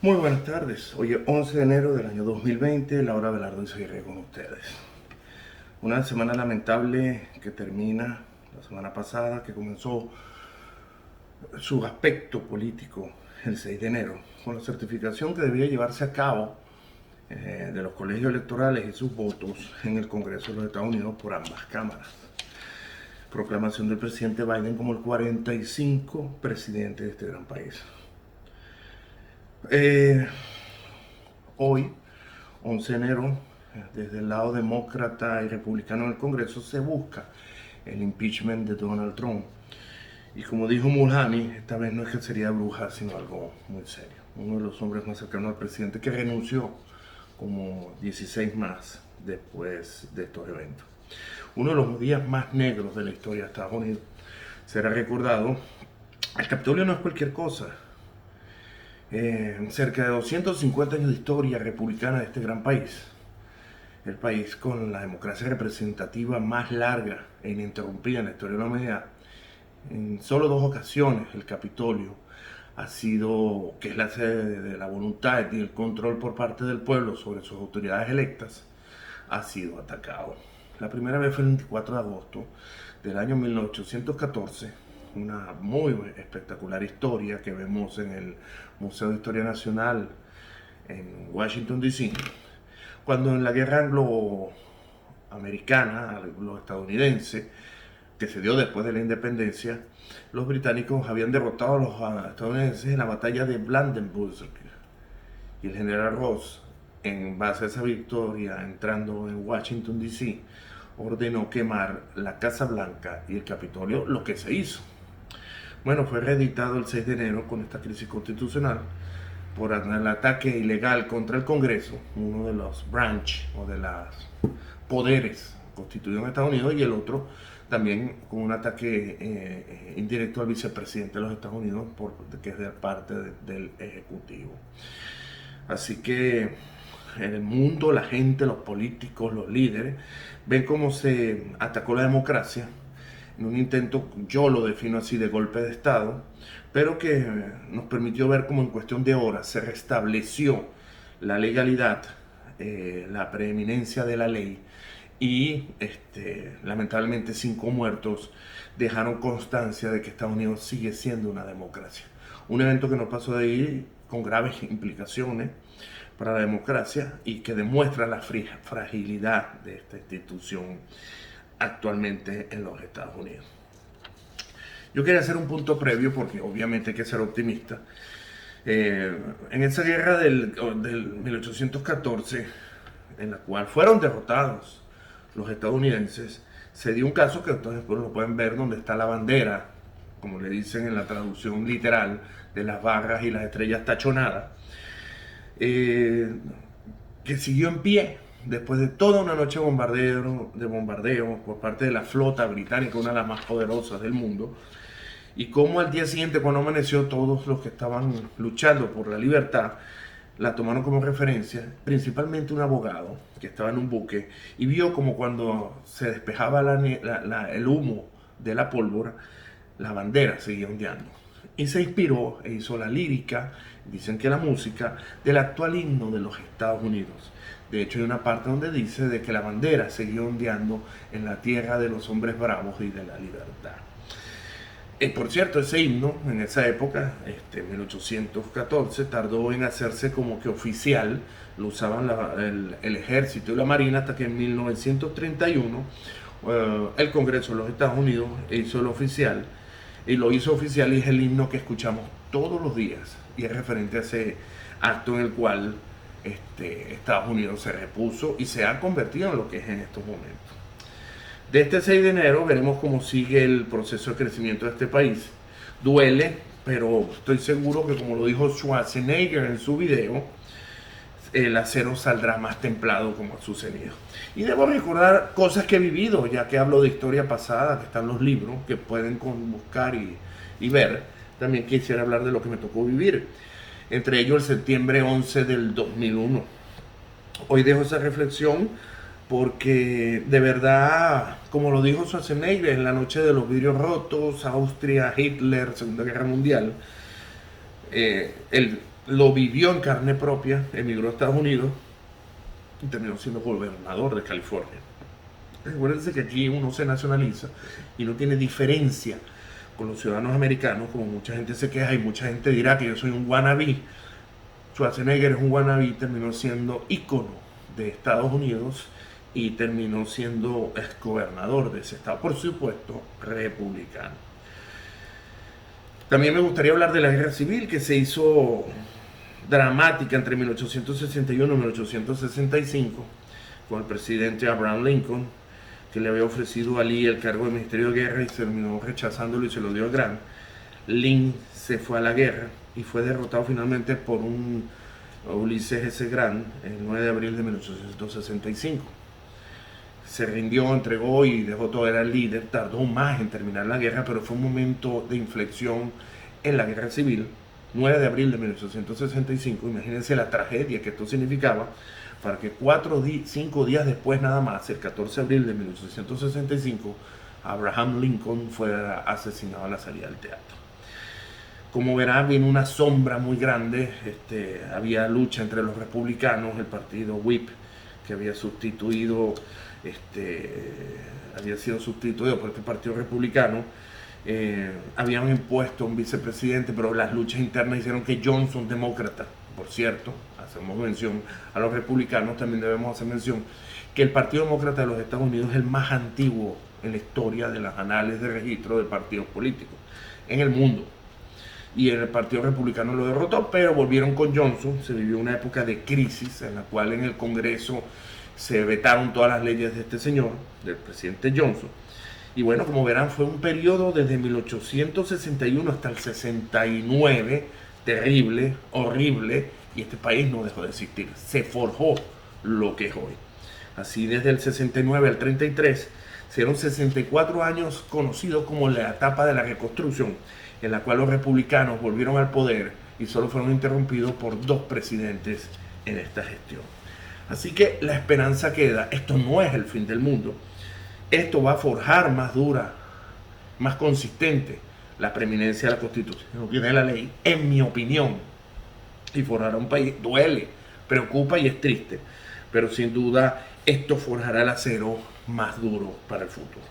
Muy buenas tardes. Hoy es 11 de enero del año 2020, Laura Velardo y seguiré con ustedes. Una semana lamentable que termina la semana pasada, que comenzó su aspecto político el 6 de enero, con la certificación que debía llevarse a cabo de los colegios electorales y sus votos en el Congreso de los Estados Unidos por ambas cámaras. Proclamación del presidente Biden como el 45 presidente de este gran país. Hoy, 11 de enero, desde el lado demócrata y republicano en el Congreso se busca el impeachment de Donald Trump. Y como dijo Mulvaney, esta vez no es que sería bruja, sino algo muy serio. Uno de los hombres más cercanos al presidente que renunció como 16 más después de estos eventos. Uno de los días más negros de la historia de Estados Unidos. Será recordado, el Capitolio no es cualquier cosa. Cerca de 250 años de historia republicana de este gran país, el país con la democracia representativa más larga e ininterrumpida en la historia de la humanidad. En solo 2 ocasiones el Capitolio ha sido, que es la sede de la voluntad y el control por parte del pueblo sobre sus autoridades electas, ha sido atacado. La primera vez fue el 24 de agosto del año 1814, una muy espectacular historia que vemos en el Museo de Historia Nacional en Washington, D.C., cuando en la guerra anglo-americana, anglo-estadounidense, que se dio después de la independencia, los británicos habían derrotado a los estadounidenses en la batalla de Blandenburg, y el general Ross, en base a esa victoria, entrando en Washington, D.C., ordenó quemar la Casa Blanca y el Capitolio, lo que se hizo. Bueno, fue reeditado el 6 de enero con esta crisis constitucional por el ataque ilegal contra el Congreso, uno de los branch o de los poderes constituidos en Estados Unidos, y el otro también con un ataque indirecto al vicepresidente de los Estados Unidos, que es de parte del Ejecutivo. Así que en el mundo, la gente, los políticos, los líderes, ven cómo se atacó la democracia en un intento, yo lo defino así, de golpe de Estado, pero que nos permitió ver cómo en cuestión de horas se restableció la legalidad, la preeminencia de la ley, y lamentablemente 5 muertos dejaron constancia de que Estados Unidos sigue siendo una democracia. Un evento que no pasó de ahí, con graves implicaciones para la democracia y que demuestra la fragilidad de esta institución actualmente en los Estados Unidos. Yo quería hacer un punto previo porque obviamente hay que ser optimista. En esa guerra del 1814, en la cual fueron derrotados los estadounidenses, se dio un caso que ustedes lo pueden ver, donde está la bandera, como le dicen en la traducción literal, de las barras y las estrellas tachonadas, que siguió en pie después de toda una noche de bombardeo por parte de la flota británica, una de las más poderosas del mundo, y como al día siguiente, cuando amaneció, todos los que estaban luchando por la libertad la tomaron como referencia, principalmente un abogado que estaba en un buque y vio como cuando se despejaba el humo de la pólvora, la bandera seguía ondeando. Y se inspiró e hizo la lírica, dicen que la música, del actual himno de los Estados Unidos. De hecho, hay una parte donde dice de que la bandera seguía ondeando en la tierra de los hombres bravos y de la libertad. Por cierto, ese himno, en esa época, 1814, tardó en hacerse como que oficial. Lo usaban el ejército y la marina hasta que en 1931 el Congreso de los Estados Unidos hizo el oficial, y lo hizo oficial, y es el himno que escuchamos todos los días, y es referente a ese acto en el cual Estados Unidos se repuso y se ha convertido en lo que es en estos momentos. De este 6 de enero veremos cómo sigue el proceso de crecimiento de este país. Duele, pero estoy seguro que, como lo dijo Schwarzenegger en su video, el acero saldrá más templado como ha sucedido. Y debo recordar cosas que he vivido, ya que hablo de historia pasada, que están los libros, que pueden buscar y ver. También quisiera hablar de lo que me tocó vivir, entre ellos el septiembre 11 del 2001. Hoy dejo esa reflexión porque de verdad, como lo dijo Schwarzenegger, en la noche de los vidrios rotos, Austria, Hitler, Segunda Guerra Mundial, el lo vivió en carne propia, emigró a Estados Unidos y terminó siendo gobernador de California. Recuérdense que aquí uno se nacionaliza y no tiene diferencia con los ciudadanos americanos, como mucha gente se queja y mucha gente dirá que yo soy un wannabe. Schwarzenegger es un wannabe, terminó siendo ícono de Estados Unidos y terminó siendo gobernador de ese estado, por supuesto, republicano. También me gustaría hablar de la guerra civil que se hizo dramática entre 1861 y 1865 con el presidente Abraham Lincoln, que le había ofrecido a Lee el cargo de Ministerio de Guerra y terminó rechazándolo y se lo dio a Grant. Lee se fue a la guerra y fue derrotado finalmente por un Ulysses S. Grant el 9 de abril de 1865. Se rindió, entregó y dejó todo, era el líder. Tardó más en terminar la guerra, pero fue un momento de inflexión en la guerra civil. 9 de abril de 1865, imagínense la tragedia que esto significaba, para que 5 días después nada más, el 14 de abril de 1865, Abraham Lincoln fuera asesinado a la salida del teatro. Como verán, vino una sombra muy grande, había lucha entre los republicanos, el partido Whip, que había sustituido, había sido sustituido por este partido republicano. Habían impuesto un vicepresidente, pero las luchas internas hicieron que Johnson, demócrata, por cierto, hacemos mención a los republicanos, también debemos hacer mención que el Partido Demócrata de los Estados Unidos es el más antiguo en la historia de las anales de registro de partidos políticos en el mundo. Y el Partido Republicano lo derrotó, pero volvieron con Johnson. Se vivió una época de crisis en la cual en el Congreso se vetaron todas las leyes de este señor, del presidente Johnson. Y bueno, como verán, fue un periodo desde 1861 hasta el 69, terrible, horrible, y este país no dejó de existir. Se forjó lo que es hoy. Así desde el 69 al 33, fueron 64 años conocidos como la etapa de la reconstrucción, en la cual los republicanos volvieron al poder y solo fueron interrumpidos por 2 presidentes en esta gestión. Así que la esperanza queda. Esto no es el fin del mundo. Esto va a forjar más dura, más consistente la preeminencia de la Constitución y de la ley, en mi opinión. Y forjará un país. Duele, preocupa y es triste. Pero sin duda esto forjará el acero más duro para el futuro.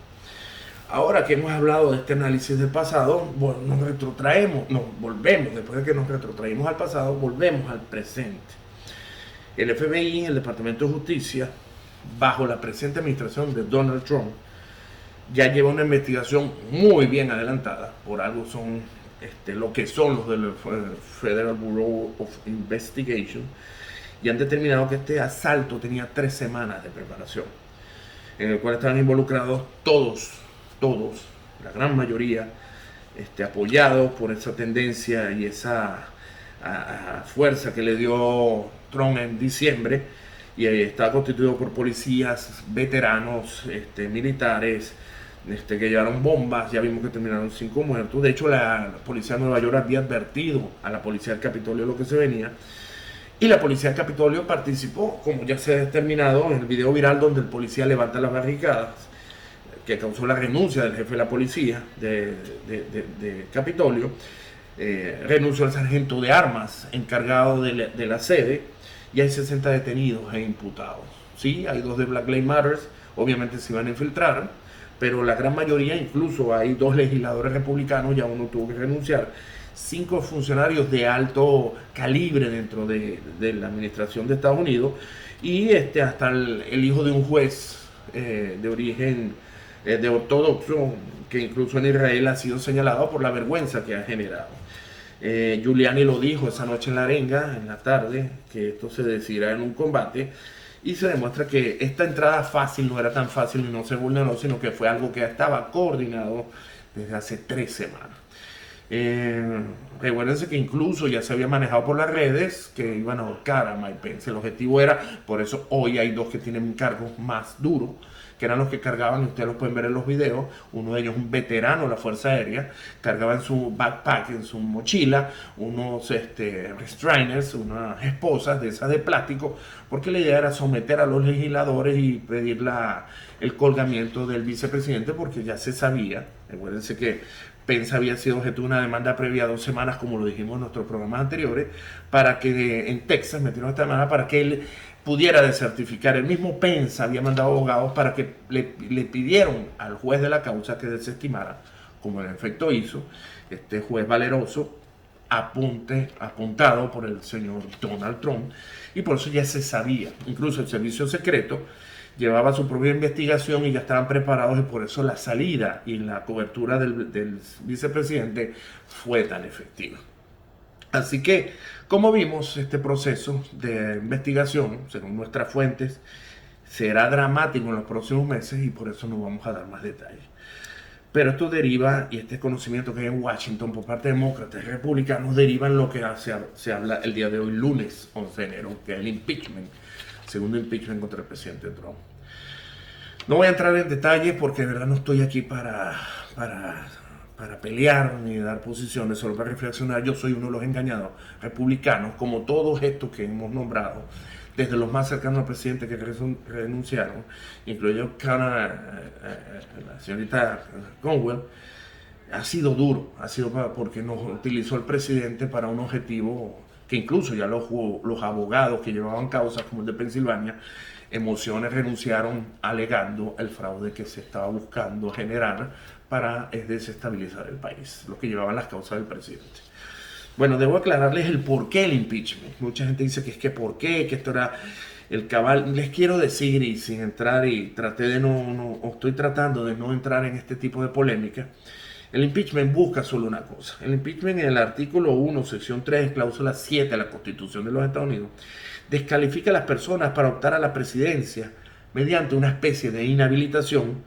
Ahora que hemos hablado de este análisis del pasado, nos retrotraemos, nos volvemos, después de que nos retrotraímos al pasado, volvemos al presente. El FBI, el Departamento de Justicia, bajo la presente administración de Donald Trump, ya lleva una investigación muy bien adelantada. Por algo son lo que son los del Federal Bureau of Investigation, y han determinado que este asalto tenía 3 semanas de preparación, en el cual estaban involucrados todos, la gran mayoría, apoyados por esa tendencia y esa fuerza que le dio Trump en diciembre, y está constituido por policías veteranos, militares, que llevaron bombas. Ya vimos que terminaron 5 muertos. De hecho, la policía de Nueva York había advertido a la policía del Capitolio lo que se venía, y la policía del Capitolio participó, como ya se ha determinado en el video viral donde el policía levanta las barricadas, que causó la renuncia del jefe de la policía de Capitolio. Renunció el sargento de armas encargado de la sede, y hay 60 detenidos e imputados. Sí, hay 2 de Black Lives Matter, obviamente se iban a infiltrar, pero la gran mayoría, incluso hay 2 legisladores republicanos, ya uno tuvo que renunciar, 5 funcionarios de alto calibre dentro de la administración de Estados Unidos, y hasta el hijo de un juez de origen de ortodoxo, que incluso en Israel ha sido señalado por la vergüenza que ha generado. Giuliani lo dijo esa noche en la arenga, en la tarde, que esto se decidirá en un combate, y se demuestra que esta entrada fácil no era tan fácil y no se vulneró, sino que fue algo que estaba coordinado desde hace 3 semanas. Recuérdense que incluso ya se había manejado por las redes que iban a ahorcar a Mike Pence. El objetivo era, por eso hoy hay 2 que tienen cargos más duros, que eran los que cargaban, y ustedes los pueden ver en los videos. Uno de ellos, un veterano de la Fuerza Aérea, cargaba en su backpack, en su mochila, unos restrainers, unas esposas de esas de plástico, porque la idea era someter a los legisladores y pedir el colgamiento del vicepresidente, porque ya se sabía. Recuérdense que Pence había sido objeto de una demanda previa 2 semanas, como lo dijimos en nuestros programas anteriores, para que en Texas metieron esta demanda para que él pudiera desertificar. El mismo Pence había mandado abogados para que le pidieron al juez de la causa que desestimara, como en efecto hizo, este juez valeroso, apuntado por el señor Donald Trump, y por eso ya se sabía. Incluso el servicio secreto llevaba su propia investigación y ya estaban preparados, y por eso la salida y la cobertura del vicepresidente fue tan efectiva. Así que, como vimos, este proceso de investigación, según nuestras fuentes, será dramático en los próximos meses, y por eso no vamos a dar más detalles. Pero esto deriva, y este conocimiento que hay en Washington por parte de demócratas y republicanos, deriva en lo que se habla el día de hoy, lunes 11 de enero, que es el impeachment, segundo impeachment contra el presidente Trump. No voy a entrar en detalles porque de verdad no estoy aquí para pelear ni dar posiciones, solo para reflexionar. Yo soy uno de los engañados republicanos, como todos estos que hemos nombrado, desde los más cercanos al presidente que renunciaron, incluyendo la señorita Conwell. Ha sido duro, porque nos utilizó el presidente para un objetivo que incluso ya los abogados que llevaban causas, como el de Pensilvania, Emociones, renunciaron alegando el fraude que se estaba buscando generar para desestabilizar el país, los que llevaban las causas del presidente. Bueno, debo aclararles el por qué el impeachment. Mucha gente dice que es que por qué, que esto era el cabal. Les quiero decir, y sin entrar, y estoy tratando de no entrar en este tipo de polémica, el impeachment busca solo una cosa. El impeachment, en el artículo 1, sección 3, cláusula 7 de la Constitución de los Estados Unidos, descalifica a las personas para optar a la presidencia mediante una especie de inhabilitación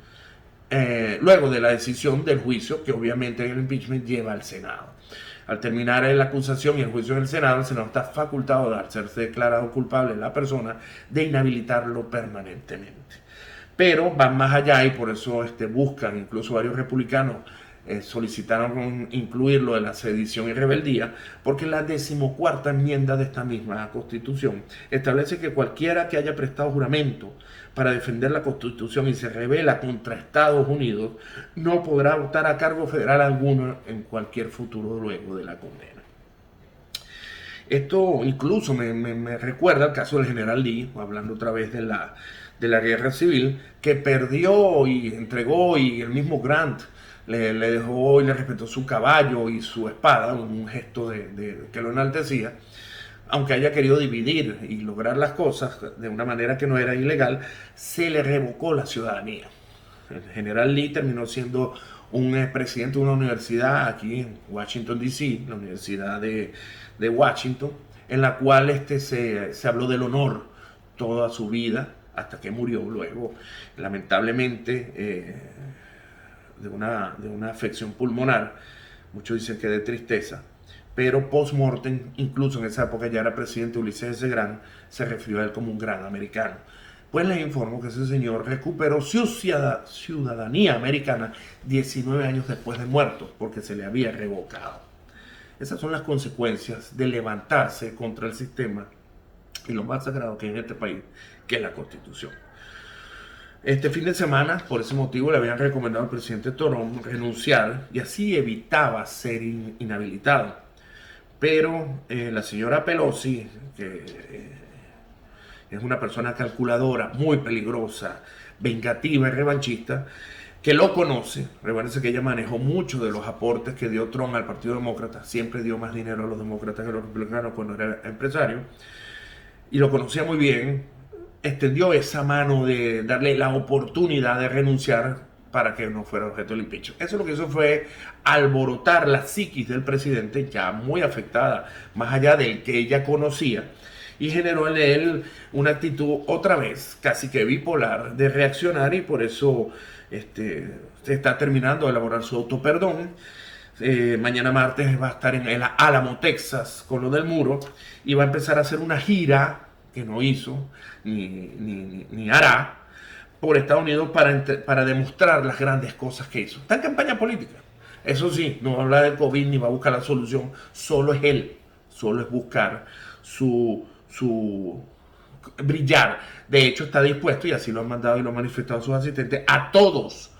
luego de la decisión del juicio que obviamente el impeachment lleva al Senado. Al terminar la acusación y el juicio en el Senado está facultado, al serse declarado culpable la persona, de inhabilitarlo permanentemente. Pero van más allá, y por eso buscan, incluso varios republicanos solicitaron incluirlo en la sedición y rebeldía, porque la 14ª enmienda de esta misma Constitución establece que cualquiera que haya prestado juramento para defender la Constitución y se rebela contra Estados Unidos no podrá optar a cargo federal alguno en cualquier futuro luego de la condena. Esto incluso me recuerda al caso del general Lee, hablando otra vez de la guerra civil, que perdió y entregó, y el mismo Grant le dejó y le respetó su caballo y su espada, un gesto que lo enaltecía, aunque haya querido dividir y lograr las cosas de una manera que no era ilegal. Se le revocó la ciudadanía. El general Lee terminó siendo un presidente de una universidad aquí en Washington, D.C., la Universidad de Washington, en la cual se habló del honor toda su vida, hasta que murió luego, lamentablemente, de una afección pulmonar. Muchos dicen que de tristeza, pero post-mortem, incluso en esa época ya era presidente Ulises S. Grant, se refirió a él como un gran americano. Pues les informo que ese señor recuperó su ciudadanía americana 19 años después de muerto, porque se le había revocado. Esas son las consecuencias de levantarse contra el sistema y lo más sagrado que hay en este país, que es la Constitución. Este fin de semana, por ese motivo, le habían recomendado al presidente Trump renunciar, y así evitaba ser inhabilitado. Pero la señora Pelosi, que es una persona calculadora, muy peligrosa, vengativa y revanchista, que lo conoce, recuérdense que ella manejó muchos de los aportes que dio Trump al Partido Demócrata, siempre dio más dinero a los demócratas que a los republicanos cuando era empresario, y lo conocía muy bien. Extendió esa mano de darle la oportunidad de renunciar para que no fuera objeto del impeachment. Eso lo que hizo fue alborotar la psiquis del presidente, ya muy afectada, más allá del que ella conocía, y generó en él una actitud otra vez casi que bipolar de reaccionar, y por eso se está terminando de elaborar su autoperdón. Mañana martes va a estar en el Álamo, Texas, con lo del muro, y va a empezar a hacer una gira que no hizo ni hará por Estados Unidos para demostrar las grandes cosas que hizo. Está en campaña política. Eso sí, no habla del COVID ni va a buscar la solución. Solo es él. Solo es buscar su brillar. De hecho, está dispuesto, y así lo han mandado y lo han manifestado sus asistentes, a todos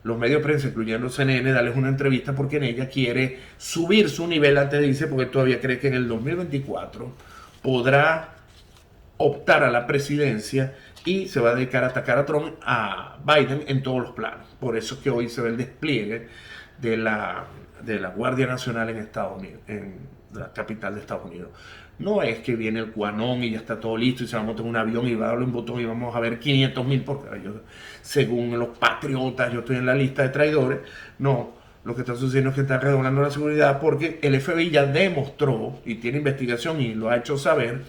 los medios de prensa, incluyendo CNN, darles una entrevista porque en ella quiere subir su nivel antes de irse, porque todavía cree que en el 2024 podrá optar a la presidencia y se va a dedicar a atacar a Biden en todos los planos. Por eso es que hoy se ve el despliegue de la Guardia Nacional en Estados Unidos, en la capital de Estados Unidos. No es que viene el cuanón y ya está todo listo y se va a montar en un avión y va a darle un botón y vamos a ver 500,000 porque según los patriotas yo estoy en la lista de traidores. No, lo que está sucediendo es que está redoblando la seguridad porque el FBI ya demostró y tiene investigación y lo ha hecho saber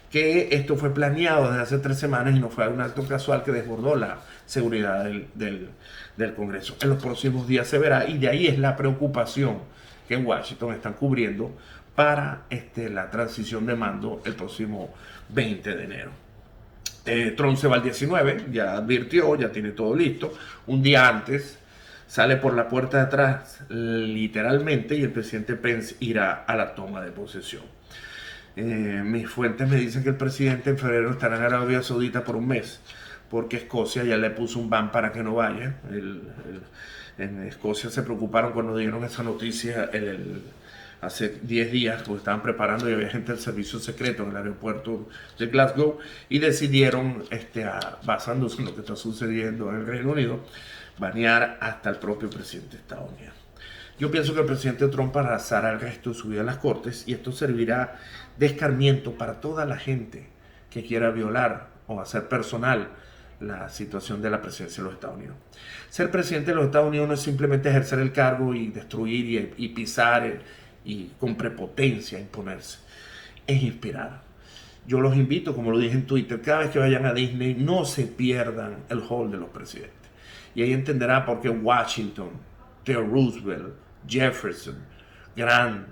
que esto fue planeado desde hace 3 semanas y no fue un acto casual que desbordó la seguridad del Congreso. En los próximos días se verá y de ahí es la preocupación que en Washington están cubriendo para la transición de mando el próximo 20 de enero. Trump se va el 19, ya advirtió, ya tiene todo listo. Un día antes sale por la puerta de atrás literalmente y el presidente Pence irá a la toma de posesión. Mis fuentes me dicen que el presidente en febrero estará en Arabia Saudita por un mes, porque Escocia ya le puso un ban para que no vaya. En Escocia se preocuparon cuando dieron esa noticia hace 10 días, porque estaban preparando y había gente del servicio secreto en el aeropuerto de Glasgow y decidieron, basándose en lo que está sucediendo en el Reino Unido, banear hasta el propio presidente de Estados Unidos. Yo pienso que el presidente Trump arrasará el resto de su vida en las cortes y esto servirá de escarmiento para toda la gente que quiera violar o hacer personal la situación de la presidencia de los Estados Unidos. Ser presidente de los Estados Unidos no es simplemente ejercer el cargo y destruir y pisar y con prepotencia imponerse. Es inspirar. Yo los invito, como lo dije en Twitter, cada vez que vayan a Disney, no se pierdan el hall de los presidentes. Y ahí entenderá por qué Washington, Theodore Roosevelt, Jefferson, Grant,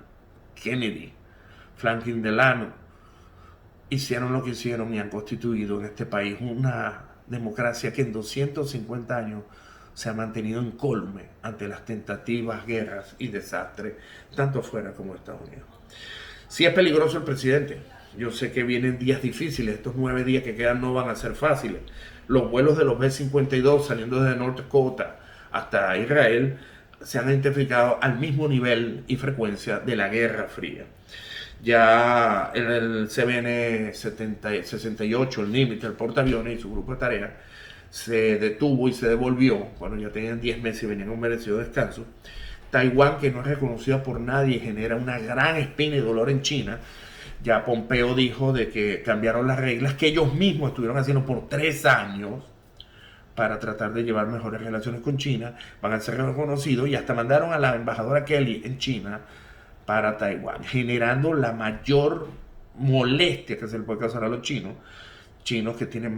Kennedy, Franklin Delano hicieron lo que hicieron y han constituido en este país una democracia que en 250 años se ha mantenido incólume ante las tentativas, guerras y desastres, tanto afuera como en Estados Unidos. Sí es peligroso el presidente. Yo sé que vienen días difíciles, estos 9 días que quedan no van a ser fáciles. Los vuelos de los B-52 saliendo desde North Dakota hasta Israel se han identificado al mismo nivel y frecuencia de la Guerra Fría. Ya en el CVN 68, el Nimitz, el portaaviones y su grupo de tareas, se detuvo y se devolvió cuando ya tenían 10 meses y venían a un merecido descanso. Taiwán, que no es reconocida por nadie, genera una gran espina y dolor en China. Ya Pompeo dijo de que cambiaron las reglas que ellos mismos estuvieron haciendo por 3 años para tratar de llevar mejores relaciones con China. Van a ser reconocidos y hasta mandaron a la embajadora Kelly en China para Taiwán, generando la mayor molestia que se le puede causar a los chinos que tienen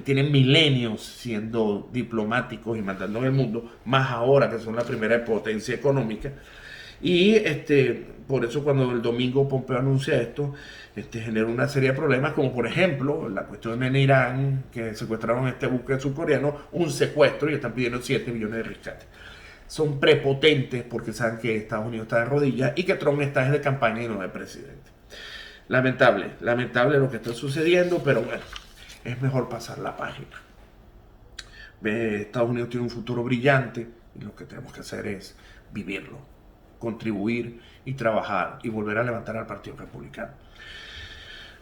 tienen milenios siendo diplomáticos y mandando en el mundo, más ahora que son la primera potencia económica. Y por eso cuando el domingo Pompeo anuncia esto, genera una serie de problemas, como por ejemplo la cuestión en Irán, que secuestraron este buque surcoreano, un secuestro y están pidiendo 7 millones de rescate. Son prepotentes porque saben que Estados Unidos está de rodillas y que Trump está desde campaña y no de presidente. Lamentable lo que está sucediendo, pero bueno, es mejor pasar la página. Estados Unidos tiene un futuro brillante y lo que tenemos que hacer es vivirlo, contribuir y trabajar y volver a levantar al Partido Republicano.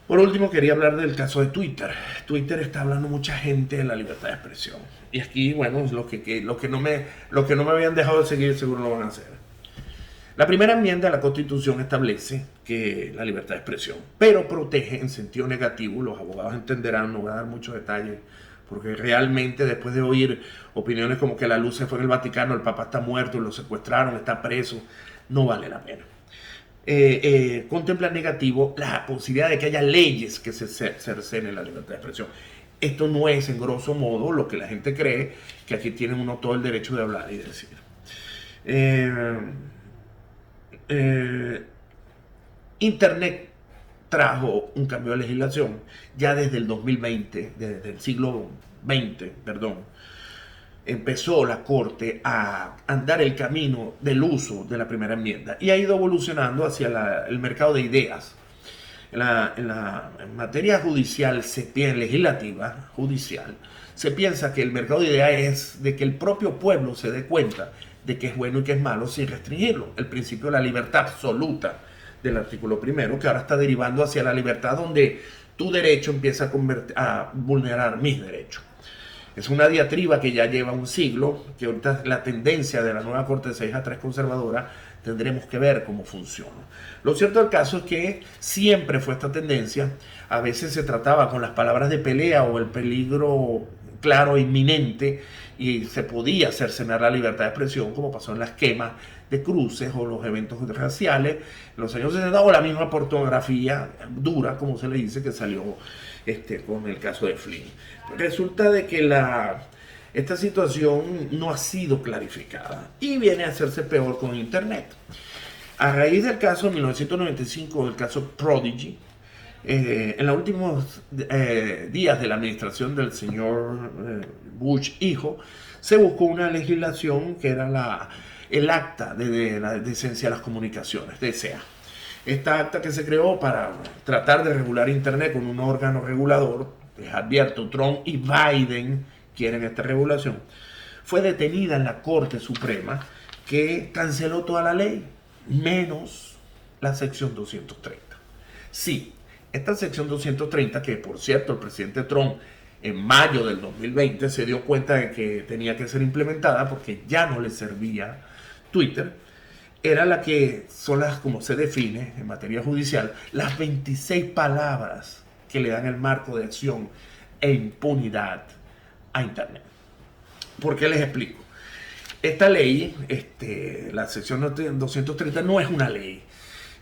Por último, quería hablar del caso de Twitter. Twitter está hablando mucha gente de la libertad de expresión. Y aquí, bueno, lo que no me habían dejado de seguir seguro lo van a hacer. La primera enmienda a la Constitución establece que la libertad de expresión, pero protege en sentido negativo. Los abogados entenderán, no voy a dar muchos detalles, porque realmente después de oír opiniones como que la luz se fue en el Vaticano, el Papa está muerto, lo secuestraron, está preso, no vale la pena. Contempla negativo la posibilidad de que haya leyes que se cercenen la libertad de expresión. Esto no es en grosso modo lo que la gente cree, que aquí tienen uno todo el derecho de hablar y de decir. Internet trajo un cambio de legislación ya desde el 2020, desde el siglo XX, empezó la Corte a andar el camino del uso de la primera enmienda y ha ido evolucionando hacia el mercado de ideas. en materia judicial, legislativa, judicial, se piensa que el mercado de ideas es de que el propio pueblo se dé cuenta de que es bueno y que es malo sin restringirlo. El principio de la libertad absoluta del artículo primero, que ahora está derivando hacia la libertad donde tu derecho empieza a vulnerar mis derechos. Es una diatriba que ya lleva un siglo, que ahorita la tendencia de la nueva Corte 6-3 conservadora, tendremos que ver cómo funciona. Lo cierto del caso es que siempre fue esta tendencia, a veces se trataba con las palabras de pelea o el peligro claro, inminente, y se podía cercenar la libertad de expresión, como pasó en las quemas de cruces o los eventos raciales en los años 60, o la misma pornografía dura, como se le dice, que salió con el caso de Flynn. Resulta de que esta situación no ha sido clarificada y viene a hacerse peor con Internet. A raíz del caso 1995, del caso Prodigy, en los últimos días de la administración del señor Bush hijo, se buscó una legislación que era el acta de la decencia de las comunicaciones, DCA. Esta acta que se creó para tratar de regular Internet con un órgano regulador, les advierto, Trump y Biden quieren esta regulación, fue detenida en la Corte Suprema, que canceló toda la ley, menos la sección 230. Sí, esta sección 230, que por cierto el presidente Trump en mayo del 2020 se dio cuenta de que tenía que ser implementada porque ya no le servía Twitter, era la que son las, como se define en materia judicial, las 26 palabras que le dan el marco de acción e impunidad a Internet. ¿Por qué les explico? Esta ley, la sección 230, no es una ley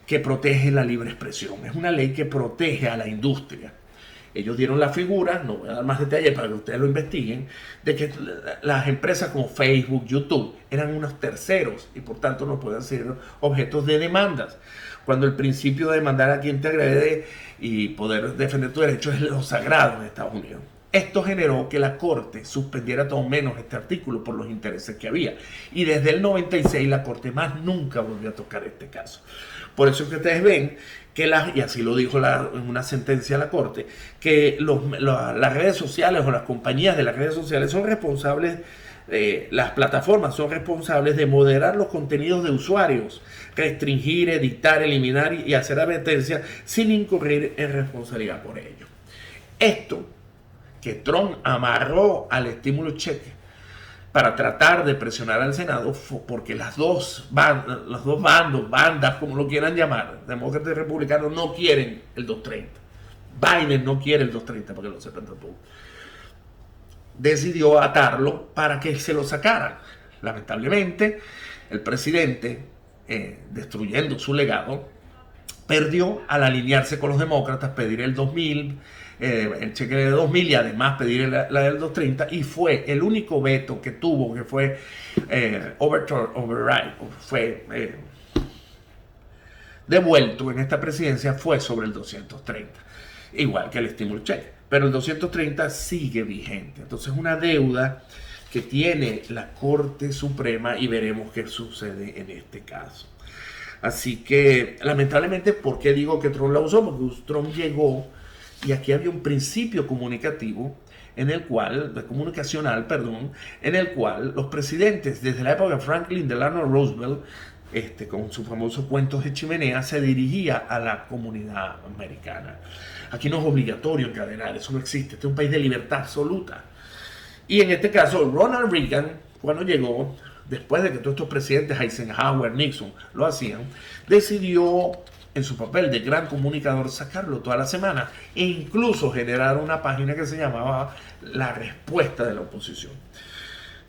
que protege la libre expresión, es una ley que protege a la industria. Ellos dieron la figura, no voy a dar más detalles para que ustedes lo investiguen, de que las empresas como Facebook, YouTube, eran unos terceros y por tanto no pueden ser objetos de demandas. Cuando el principio de demandar a quien te agrede y poder defender tu derecho es lo sagrado en Estados Unidos. Esto generó que la Corte suspendiera todo menos este artículo por los intereses que había. Y desde el 96 la Corte más nunca volvió a tocar este caso. Por eso es que ustedes ven que y así lo dijo en una sentencia la Corte, que las redes sociales o las compañías de las redes sociales son responsables, las plataformas son responsables de moderar los contenidos de usuarios, restringir, editar, eliminar y hacer advertencias sin incurrir en responsabilidad por ello. Esto que Trump amarró al estímulo cheque para tratar de presionar al Senado, porque los dos bandas, como lo quieran llamar, demócratas y republicanos, no quieren el 230. Biden no quiere el 230, para que lo sepan tampoco. Decidió atarlo para que se lo sacaran. Lamentablemente, el presidente, destruyendo su legado, perdió al alinearse con los demócratas, pedir el 2000, el cheque de 2000 y además pedir la del 230, y fue el único veto que tuvo, que fue override, fue devuelto en esta presidencia, fue sobre el 230, igual que el estímulo cheque, pero el 230 sigue vigente. Entonces es una deuda que tiene la Corte Suprema y veremos qué sucede en este caso. Así que, lamentablemente, ¿por qué digo que Trump la usó? Porque Trump llegó y aquí había un principio comunicativo comunicacional, en el cual los presidentes, desde la época de Franklin Delano Roosevelt, con sus famosos cuentos de chimenea, se dirigía a la comunidad americana. Aquí no es obligatorio encadenar, eso no existe, este es un país de libertad absoluta. Y en este caso, Ronald Reagan, cuando llegó, después de que todos estos presidentes, Eisenhower, Nixon, lo hacían, decidió, en su papel de gran comunicador, sacarlo toda la semana e incluso generar una página que se llamaba La Respuesta de la Oposición.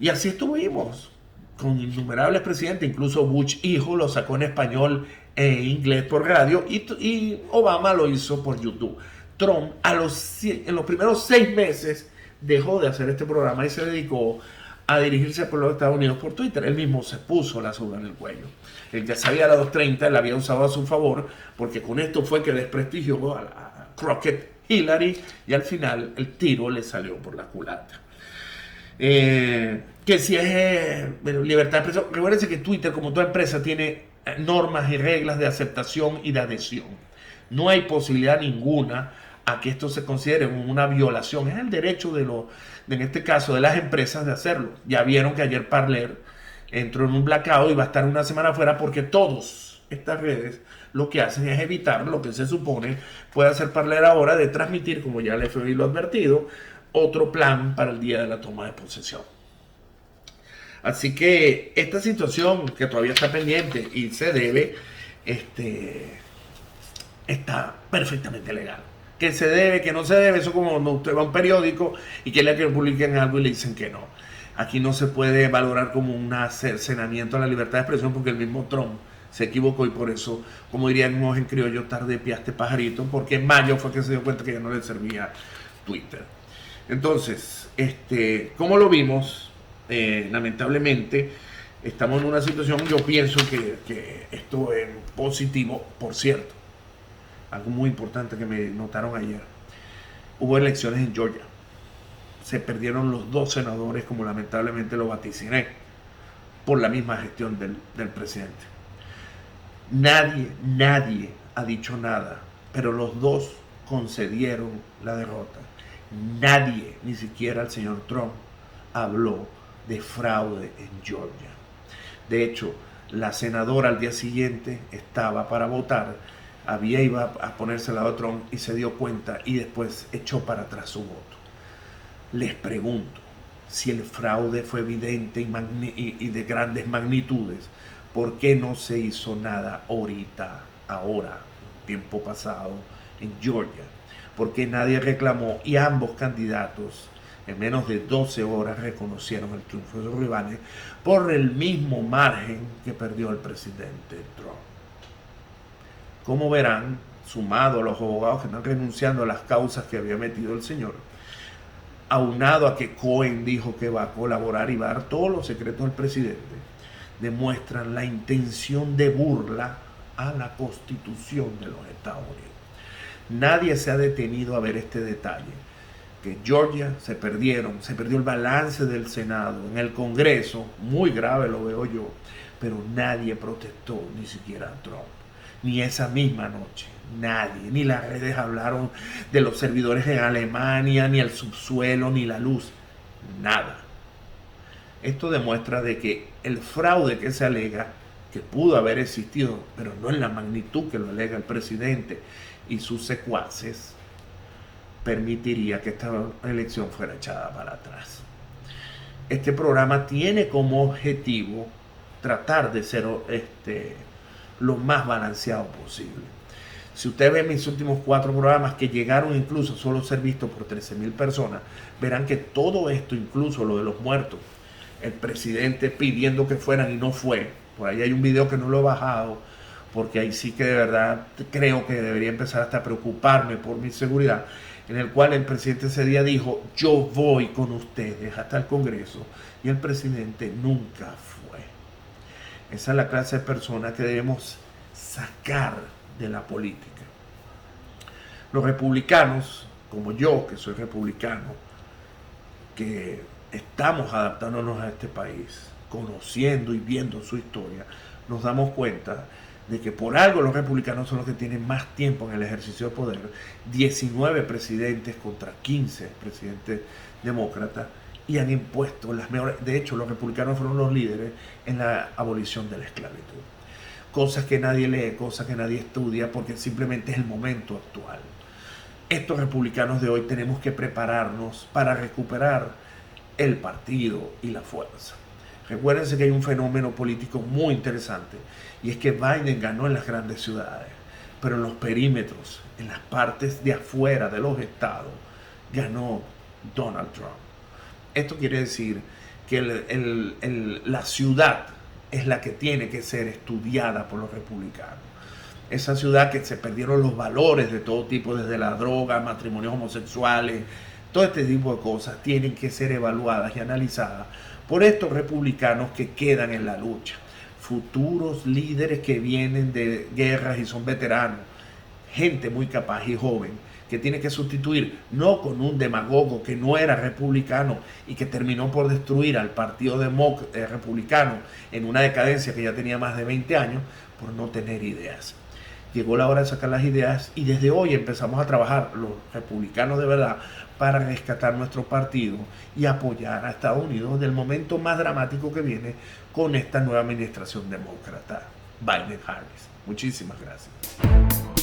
Y así estuvimos, con innumerables presidentes, incluso Bush hijo lo sacó en español e inglés por radio y Obama lo hizo por YouTube. Trump, en los primeros 6 meses, dejó de hacer este programa y se dedicó a dirigirse al pueblo de Estados Unidos por Twitter. Él mismo se puso la soga en el cuello. El que sabía la 230 la había usado a su favor, porque con esto fue que desprestigió a Crockett Hillary y al final el tiro le salió por la culata. Que si es libertad de expresión, recuérdense que Twitter, como toda empresa, tiene normas y reglas de aceptación y de adhesión. No hay posibilidad ninguna a que esto se considere una violación. Es el derecho en este caso, de las empresas de hacerlo. Ya vieron que ayer Parler entró en un blackout y va a estar una semana fuera porque todas estas redes lo que hacen es evitar lo que se supone puede hacer Parler ahora de transmitir, como ya el FBI lo ha advertido, otro plan para el día de la toma de posesión. Así que esta situación que todavía está pendiente y se debe, está perfectamente legal. Que se debe, que no se debe, eso como cuando usted va a un periódico y quiere que publiquen algo y le dicen que no. Aquí no se puede valorar como un cercenamiento a la libertad de expresión porque el mismo Trump se equivocó y por eso, como diríamos en criollo, tarde piaste pajarito, porque en mayo fue que se dio cuenta que ya no le servía Twitter. Entonces, como lo vimos, lamentablemente, estamos en una situación, yo pienso que esto es positivo, por cierto. Algo muy importante que me notaron ayer. Hubo elecciones en Georgia. Se perdieron los 2 senadores, como lamentablemente lo vaticiné, por la misma gestión del presidente. Nadie ha dicho nada, pero los 2 concedieron la derrota. Nadie, ni siquiera el señor Trump, habló de fraude en Georgia. De hecho, la senadora al día siguiente estaba para votar, iba a ponerse al lado de Trump y se dio cuenta y después echó para atrás su voto. Les pregunto, si el fraude fue evidente y de grandes magnitudes, ¿por qué no se hizo nada ahora, tiempo pasado, en Georgia? ¿Por qué nadie reclamó? Y ambos candidatos en menos de 12 horas reconocieron el triunfo de sus rivales por el mismo margen que perdió el presidente Trump. Como verán, sumado a los abogados que están renunciando a las causas que había metido el señor, aunado a que Cohen dijo que va a colaborar y va a dar todos los secretos del presidente, demuestran la intención de burla a la Constitución de los Estados Unidos. Nadie se ha detenido a ver este detalle, que Georgia se perdió el balance del Senado, en el Congreso, muy grave lo veo yo, pero nadie protestó, ni siquiera Trump, ni esa misma noche. Nadie, ni las redes hablaron de los servidores en Alemania, ni el subsuelo, ni la luz, nada. Esto demuestra de que el fraude que se alega, que pudo haber existido, pero no en la magnitud que lo alega el presidente y sus secuaces, permitiría que esta elección fuera echada para atrás. Este programa tiene como objetivo tratar de ser lo más balanceado posible. Si usted ve mis últimos 4 programas que llegaron incluso solo a ser vistos por 13,000 personas, verán que todo esto, incluso lo de los muertos, el presidente pidiendo que fueran y no fue. Por ahí hay un video que no lo he bajado, porque ahí sí que de verdad creo que debería empezar hasta a preocuparme por mi seguridad, en el cual el presidente ese día dijo, yo voy con ustedes hasta el Congreso, y el presidente nunca fue. Esa es la clase de persona que debemos sacar de la política. Los republicanos, como yo, que soy republicano, que estamos adaptándonos a este país, conociendo y viendo su historia, nos damos cuenta de que por algo los republicanos son los que tienen más tiempo en el ejercicio de poder, 19 presidentes contra 15 presidentes demócratas, y han impuesto las mejores. De hecho, los republicanos fueron los líderes en la abolición de la esclavitud. Cosas que nadie lee, cosas que nadie estudia, porque simplemente es el momento actual. Estos republicanos de hoy tenemos que prepararnos para recuperar el partido y la fuerza. Recuérdense que hay un fenómeno político muy interesante, y es que Biden ganó en las grandes ciudades, pero en los perímetros, en las partes de afuera de los estados, ganó Donald Trump. Esto quiere decir que la ciudad es la que tiene que ser estudiada por los republicanos. Esa ciudad que se perdieron los valores de todo tipo, desde la droga, matrimonios homosexuales, todo este tipo de cosas tienen que ser evaluadas y analizadas por estos republicanos que quedan en la lucha. Futuros líderes que vienen de guerras y son veteranos, gente muy capaz y joven, que tiene que sustituir, no con un demagogo que no era republicano y que terminó por destruir al partido republicano en una decadencia que ya tenía más de 20 años por no tener ideas. llegó la hora de sacar las ideas y desde hoy empezamos a trabajar los republicanos de verdad para rescatar nuestro partido y apoyar a Estados Unidos del momento más dramático que viene con esta nueva administración demócrata, Biden-Harris. Muchísimas gracias.